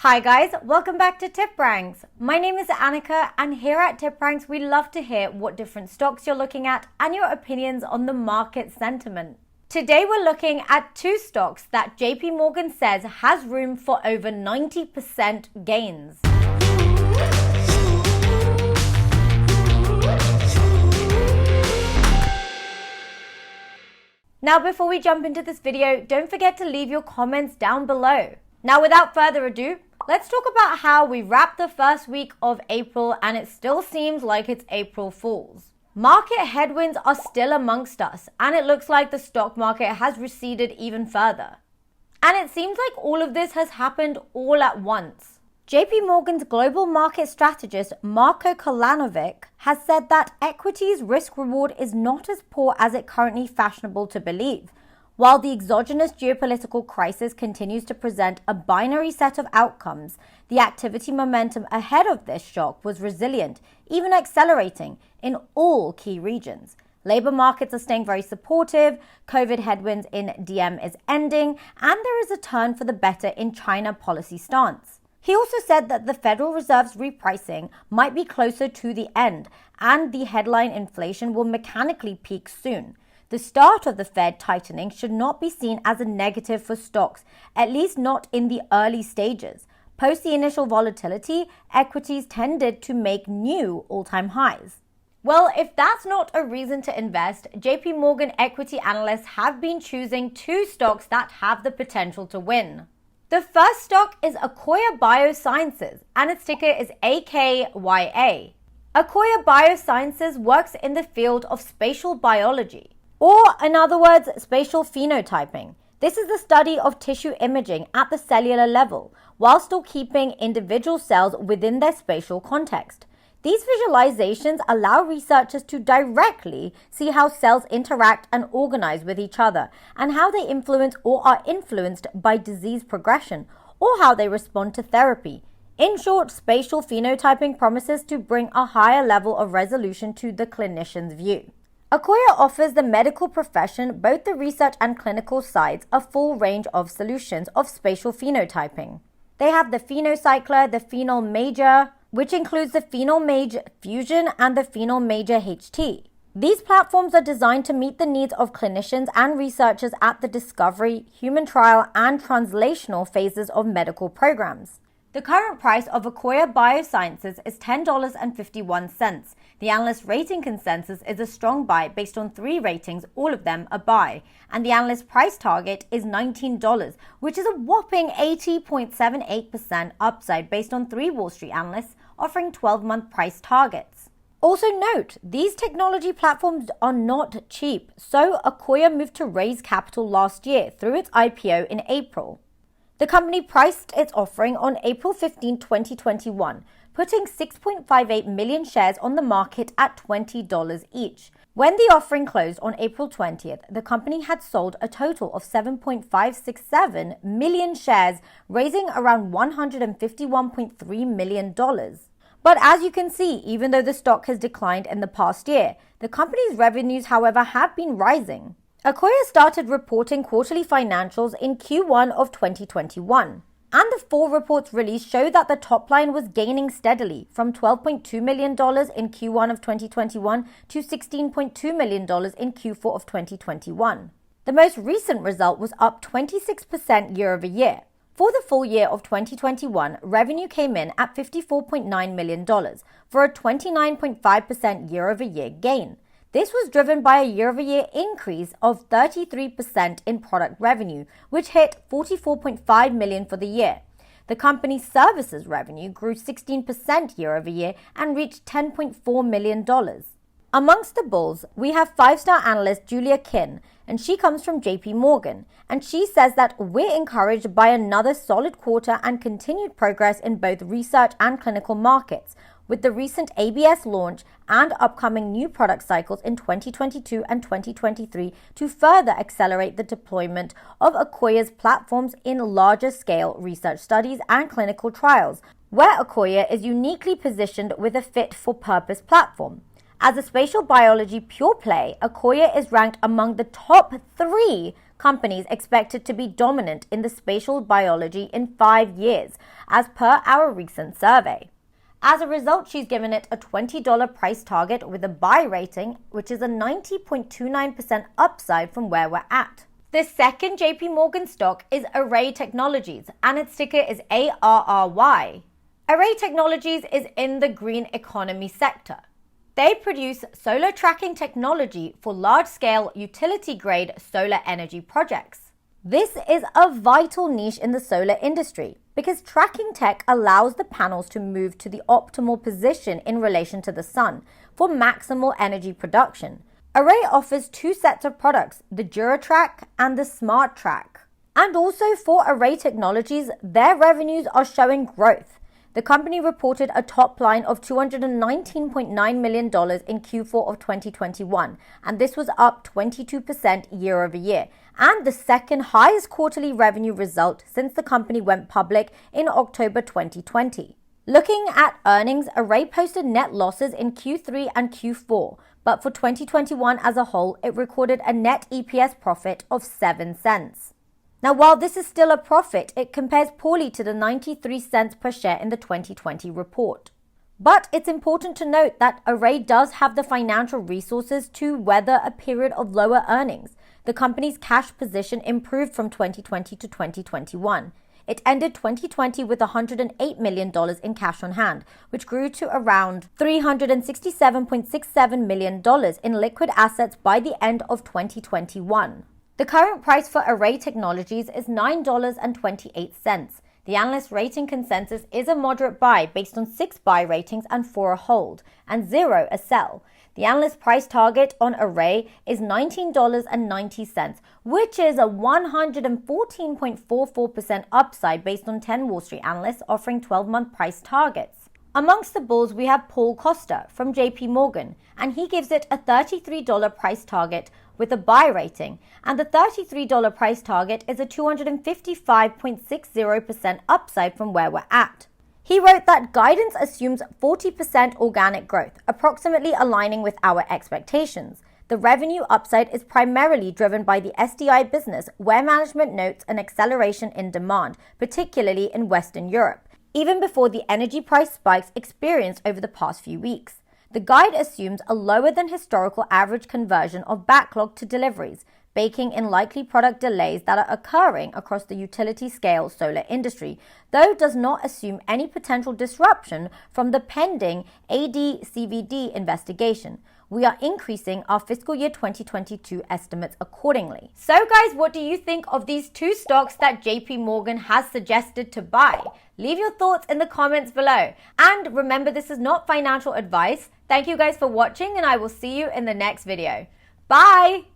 Hi guys, welcome back to TipRanks. My name is Annika and here at TipRanks we love to hear what different stocks you're looking at and your opinions on the market sentiment. Today we're looking at two stocks that JP Morgan says has room for over 90% gains. Now before we jump into this video, don't forget to leave your comments down below. Now without further ado, let's talk about how we wrapped the first week of April and it still seems like it's April Fools. Market headwinds are still amongst us and it looks like the stock market has receded even further. And it seems like all of this has happened all at once. JP Morgan's global market strategist Marko Kolanovic has said that equities risk reward is not as poor as it currently fashionable to believe. While the exogenous geopolitical crisis continues to present a binary set of outcomes, the activity momentum ahead of this shock was resilient, even accelerating in all key regions. Labor markets are staying very supportive, COVID headwinds in DM is ending, and there is a turn for the better in China policy stance. He also said that the Federal Reserve's repricing might be closer to the end, and the headline inflation will mechanically peak soon. The start of the Fed tightening should not be seen as a negative for stocks, at least not in the early stages. Post the initial volatility, equities tended to make new all-time highs. Well, if that's not a reason to invest, JP Morgan equity analysts have been choosing two stocks that have the potential to win. The first stock is Akoya Biosciences, and its ticker is AKYA. Akoya Biosciences works in the field of spatial biology, or in other words, spatial phenotyping. This is the study of tissue imaging at the cellular level, while still keeping individual cells within their spatial context. These visualizations allow researchers to directly see how cells interact and organize with each other, and how they influence or are influenced by disease progression, or how they respond to therapy. In short, spatial phenotyping promises to bring a higher level of resolution to the clinician's view. Akoya offers the medical profession, both the research and clinical sides, a full range of solutions of spatial phenotyping. They have the PhenoCycler, the PhenoMajor, which includes the PhenoMajor Fusion and the PhenoMajor HT. These platforms are designed to meet the needs of clinicians and researchers at the discovery, human trial, and translational phases of medical programs. The current price of Akoya Biosciences is $10.51. The analyst rating consensus is a strong buy based on 3 ratings, all of them a buy. And the analyst price target is $19, which is a whopping 80.78% upside based on 3 Wall Street analysts offering 12-month price targets. Also note, these technology platforms are not cheap, so Akoya moved to raise capital last year through its IPO in April. The company priced its offering on April 15, 2021, putting 6.58 million shares on the market at $20 each. When the offering closed on April 20th, the company had sold a total of 7.567 million shares, raising around $151.3 million. But as you can see, even though the stock has declined in the past year, the company's revenues, however, have been rising. Akoya started reporting quarterly financials in Q1 of 2021, and the 4 reports released show that the top line was gaining steadily from $12.2 million in Q1 of 2021 to $16.2 million in Q4 of 2021. The most recent result was up 26% year over year. For the full year of 2021, revenue came in at $54.9 million for a 29.5% year-over-year gain. This was driven by a year-over-year increase of 33% in product revenue, which hit $44.5 million for the year. The company's services revenue grew 16% year-over-year and reached $10.4 million. Amongst the bulls, we have 5-star analyst Julia Kin, and she comes from JP Morgan, and she says that we're encouraged by another solid quarter and continued progress in both research and clinical markets, with the recent ABS launch and upcoming new product cycles in 2022 and 2023 to further accelerate the deployment of Akoya's platforms in larger scale research studies and clinical trials, where Akoya is uniquely positioned with a fit-for-purpose platform. As a spatial biology pure play, Akoya is ranked among the top 3 companies expected to be dominant in the spatial biology in 5 years, as per our recent survey. As a result, she's given it a $20 price target with a buy rating, which is a 90.29% upside from where we're at. The second JP Morgan stock is ARRY Technologies, and its ticker is ARRY. ARRY Technologies is in the green economy sector. They produce solar tracking technology for large-scale utility-grade solar energy projects. This is a vital niche in the solar industry because tracking tech allows the panels to move to the optimal position in relation to the sun for maximal energy production. ARRY offers 2 sets of products, the DuraTrack and the SmartTrack. And also for ARRY Technologies, their revenues are showing growth. The company reported a top line of $219.9 million in Q4 of 2021, and this was up 22% year over year, and the second highest quarterly revenue result since the company went public in October 2020. Looking at earnings, ARRY posted net losses in Q3 and Q4, but for 2021 as a whole, it recorded a net EPS profit of 7 cents. Now, while this is still a profit, it compares poorly to the 93 cents per share in the 2020 report. But it's important to note that ARRY does have the financial resources to weather a period of lower earnings. The company's cash position improved from 2020 to 2021. It ended 2020 with $108 million in cash on hand, which grew to around $367.67 million in liquid assets by the end of 2021. The current price for ARRY Technologies is $9.28. The analyst rating consensus is a moderate buy based on 6 buy ratings and 4 a hold, and 0 a sell. The analyst price target on ARRY is $19.90, which is a 114.44% upside based on 10 Wall Street analysts offering 12-month price targets. Amongst the bulls, we have Paul Costa from JP Morgan, and he gives it a $33 price target with a buy rating, and the $33 price target is a 255.60% upside from where we're at. He wrote that guidance assumes 40% organic growth, approximately aligning with our expectations. The revenue upside is primarily driven by the SDI business, where management notes an acceleration in demand, particularly in Western Europe, even before the energy price spikes experienced over the past few weeks. The guide assumes a lower than historical average conversion of backlog to deliveries, baking in likely product delays that are occurring across the utility-scale solar industry, though does not assume any potential disruption from the pending AD/CVD investigation. We are increasing our fiscal year 2022 estimates accordingly. So guys, what do you think of these 2 stocks that JP Morgan has suggested to buy? Leave your thoughts in the comments below. And remember, this is not financial advice. Thank you guys for watching, and I will see you in the next video. Bye!